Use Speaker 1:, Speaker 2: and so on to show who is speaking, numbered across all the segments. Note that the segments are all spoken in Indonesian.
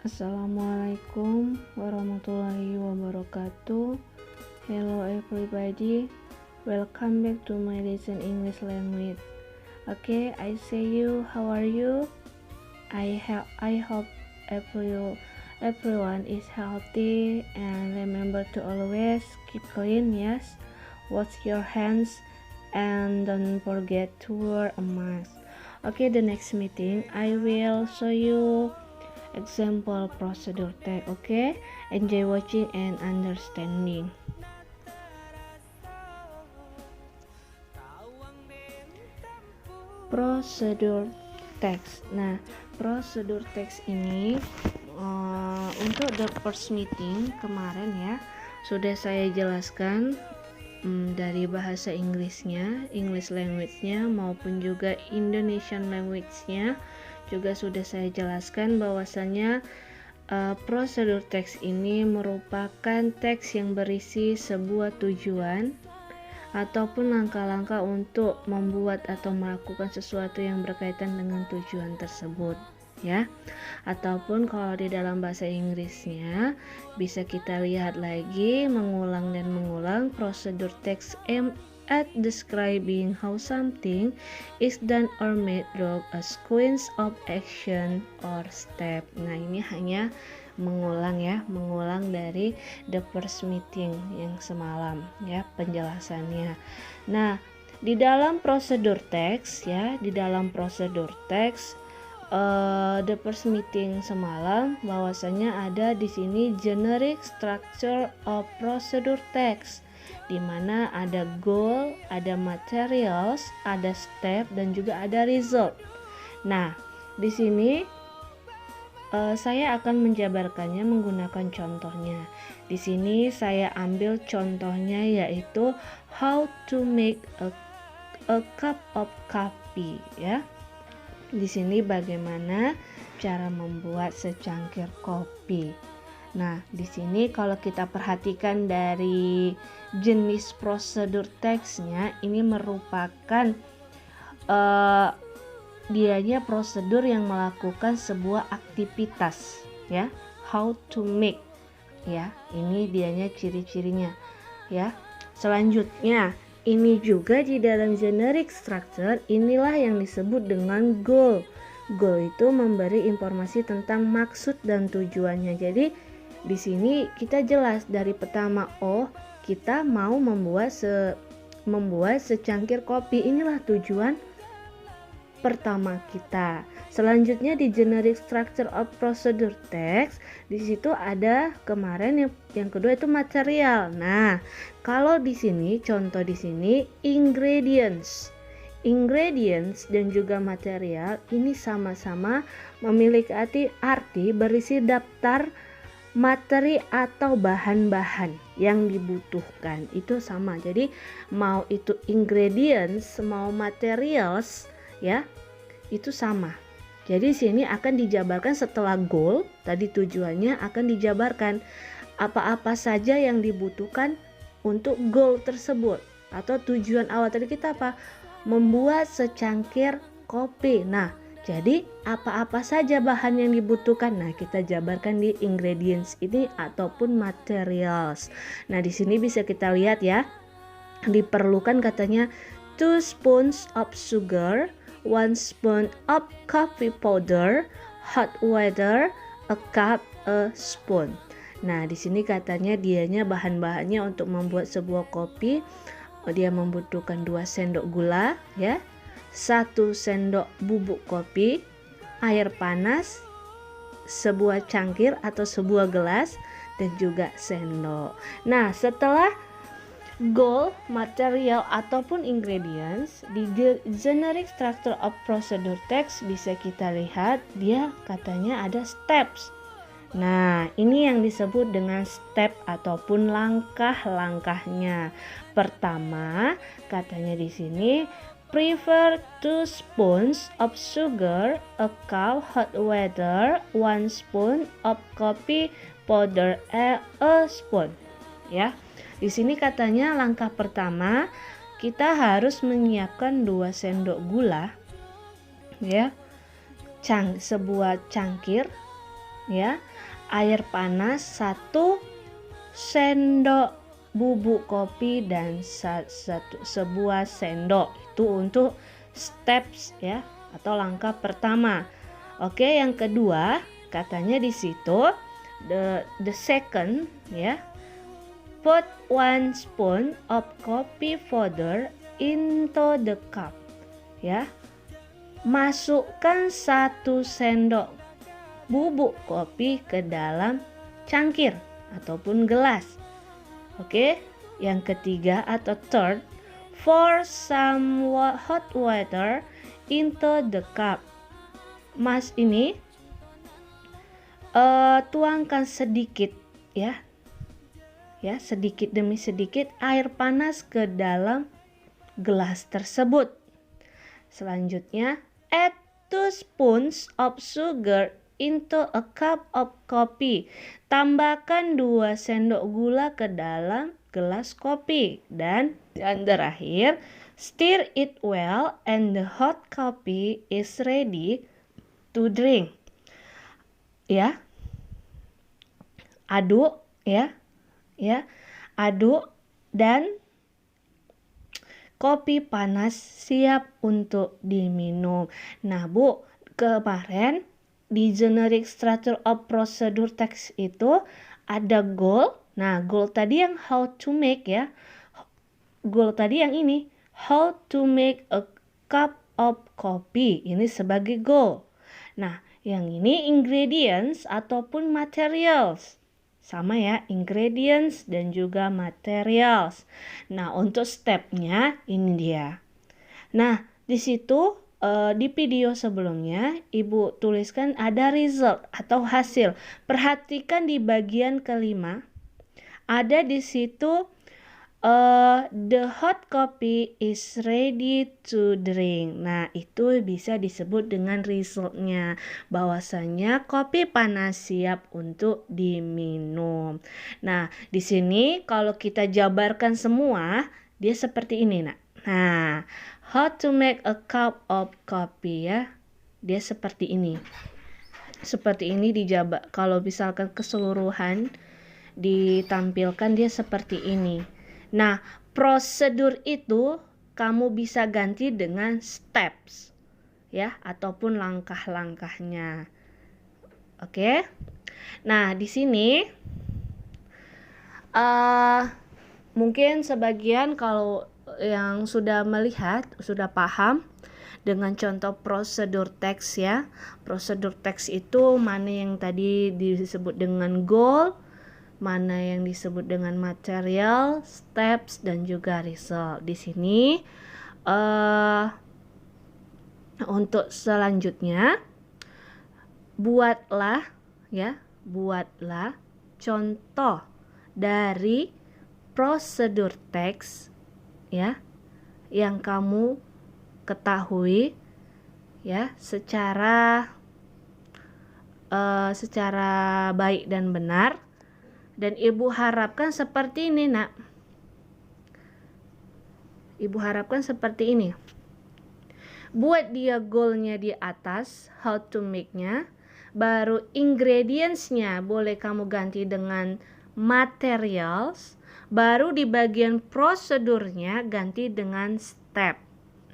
Speaker 1: Assalamualaikum warahmatullahi wabarakatuh. Hello everybody, welcome back to my lesson English language. Okay, I say you, how are you? I hope everyone is healthy, and remember to always keep clean, yes? Wash your hands and don't forget to wear a mask. Okay, the next meeting I will show you example procedure text. Okay, enjoy watching and understanding. Procedure text. Nah, procedure text ini untuk the first meeting kemarin ya sudah saya jelaskan dari bahasa Inggrisnya, English language-nya maupun juga Indonesian language-nya juga sudah saya jelaskan bahwasanya prosedur teks ini merupakan teks yang berisi sebuah tujuan ataupun langkah-langkah untuk membuat atau melakukan sesuatu yang berkaitan dengan tujuan tersebut ya. Ataupun kalau di dalam bahasa Inggrisnya bisa kita lihat lagi mengulang dan mengulang prosedur teks aim at describing how something is done or made through a sequence of action or step. Nah, ini hanya mengulang dari the first meeting yang semalam ya penjelasannya. Nah, di dalam prosedur teks ya, di dalam prosedur teks the first meeting semalam bahwasanya ada di sini generic structure of procedure text, di mana ada goal, ada materials, ada step dan juga ada result. Nah, di sini saya akan menjabarkannya menggunakan contohnya. Di sini saya ambil contohnya yaitu how to make a cup of coffee ya. Di sini bagaimana cara membuat secangkir kopi. Nah, di sini kalau kita perhatikan dari jenis prosedur teksnya, ini merupakan dianya prosedur yang melakukan sebuah aktivitas ya, how to make ya. Ini dianya ciri-cirinya ya. Selanjutnya ini juga di dalam generic structure, inilah yang disebut dengan goal. Goal itu memberi informasi tentang maksud dan tujuannya. Jadi di sini kita jelas dari pertama, kita mau membuat secangkir kopi. Inilah tujuan pertama kita. Selanjutnya di generic structure of procedure text, di situ ada kemarin yang kedua itu material. Nah, kalau di sini contoh di sini ingredients dan juga material ini sama-sama memiliki arti berisi daftar materi atau bahan-bahan yang dibutuhkan. Itu sama. Jadi mau itu ingredients, mau materials ya, itu sama. Jadi sini akan dijabarkan setelah goal, tadi tujuannya akan dijabarkan apa-apa saja yang dibutuhkan untuk goal tersebut atau tujuan awal tadi kita apa? Membuat secangkir kopi. Nah, jadi apa-apa saja bahan yang dibutuhkan. Nah, kita jabarkan di ingredients ini ataupun materials. Nah, di sini bisa kita lihat ya. Diperlukan katanya 2 spoons of sugar, 1 spoon of coffee powder, hot water, a cup, a spoon. Nah, di sini katanya dianya bahan-bahannya untuk membuat sebuah kopi, dia membutuhkan 2 sendok gula ya, 1 sendok bubuk kopi, air panas, sebuah cangkir atau sebuah gelas dan juga sendok. Nah, setelah goal, material ataupun ingredients di generic structure of procedure text bisa kita lihat dia katanya ada steps. Nah, ini yang disebut dengan step ataupun langkah-langkahnya. Pertama, katanya di sini prepare 2 spoons of sugar, a cup hot water, 1 spoon of coffee powder, a spoon. Ya. Di sini katanya langkah pertama kita harus menyiapkan 2 sendok gula ya, sebuah cangkir ya. Air panas 1 sendok bubuk kopi dan sebuah sendok. Itu untuk steps ya, atau langkah pertama. Oke, yang kedua katanya di situ the second ya, put 1 spoon of coffee powder into the cup ya. Masukkan 1 sendok bubuk kopi ke dalam cangkir ataupun gelas. Oke, yang ketiga atau third, pour some hot water into the cup. Mas ini tuangkan sedikit ya, sedikit demi sedikit air panas ke dalam gelas tersebut. Selanjutnya, add 2 spoons of sugar into a cup of coffee. Tambahkan 2 sendok gula ke dalam gelas kopi. Dan yang terakhir, stir it well and the hot coffee is ready to drink. Ya. Aduk ya. Aduk dan kopi panas siap untuk diminum. Nah, Bu, kemarin di generic structure of procedure text itu ada goal. Nah, goal tadi yang how to make ya. Goal tadi yang ini, how to make a cup of coffee. Ini sebagai goal. Nah, yang ini ingredients ataupun materials. Sama ya, ingredients dan juga materials. Nah, untuk stepnya ini dia. Nah, di situ di video sebelumnya Ibu tuliskan ada result atau hasil. Perhatikan di bagian kelima. Ada di situ the hot coffee is ready to drink. Nah, itu bisa disebut dengan resultnya, bahwasanya kopi panas siap untuk diminum. Nah, di sini kalau kita jabarkan semua, dia seperti ini, Nak. Nah, how to make a cup of coffee ya. Dia seperti ini. Seperti ini dijabar. Kalau misalkan keseluruhan ditampilkan dia seperti ini. Nah, prosedur itu kamu bisa ganti dengan steps ya, ataupun langkah-langkahnya. Oke. Nah, di sini mungkin sebagian kalau yang sudah melihat, sudah paham dengan contoh prosedur teks ya. Prosedur teks itu mana yang tadi disebut dengan goal, mana yang disebut dengan material, steps, dan juga result. Di sini untuk selanjutnya buatlah contoh dari prosedur teks ya yang kamu ketahui ya secara baik dan benar. Dan Ibu harapkan seperti ini, Nak. Ibu harapkan seperti ini. Buat dia goalnya di atas, how to make-nya. Baru ingredients-nya boleh kamu ganti dengan materials. Baru di bagian prosedurnya ganti dengan step.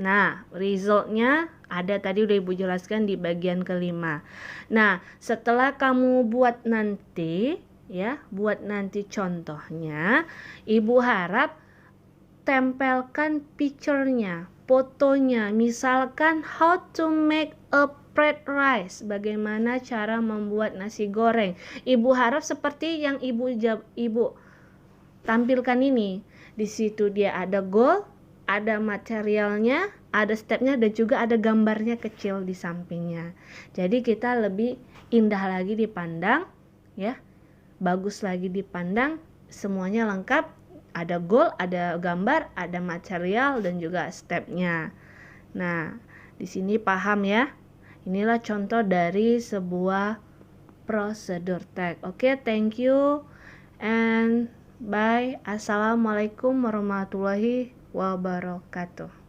Speaker 1: Nah, result-nya ada tadi udah Ibu jelaskan di bagian kelima. Nah, setelah kamu buat nanti contohnya, Ibu harap tempelkan picture-nya, fotonya. Misalkan how to make a fried rice, bagaimana cara membuat nasi goreng. Ibu harap seperti yang Ibu tampilkan ini. Di situ dia ada goal, ada materialnya, ada stepnya, dan juga ada gambarnya kecil di sampingnya. Jadi kita lebih indah lagi dipandang ya. Bagus lagi dipandang, semuanya lengkap, ada goal, ada gambar, ada material, dan juga stepnya. Nah, di sini paham ya. Inilah contoh dari sebuah prosedur teks. Oke, thank you and bye. Assalamualaikum warahmatullahi wabarakatuh.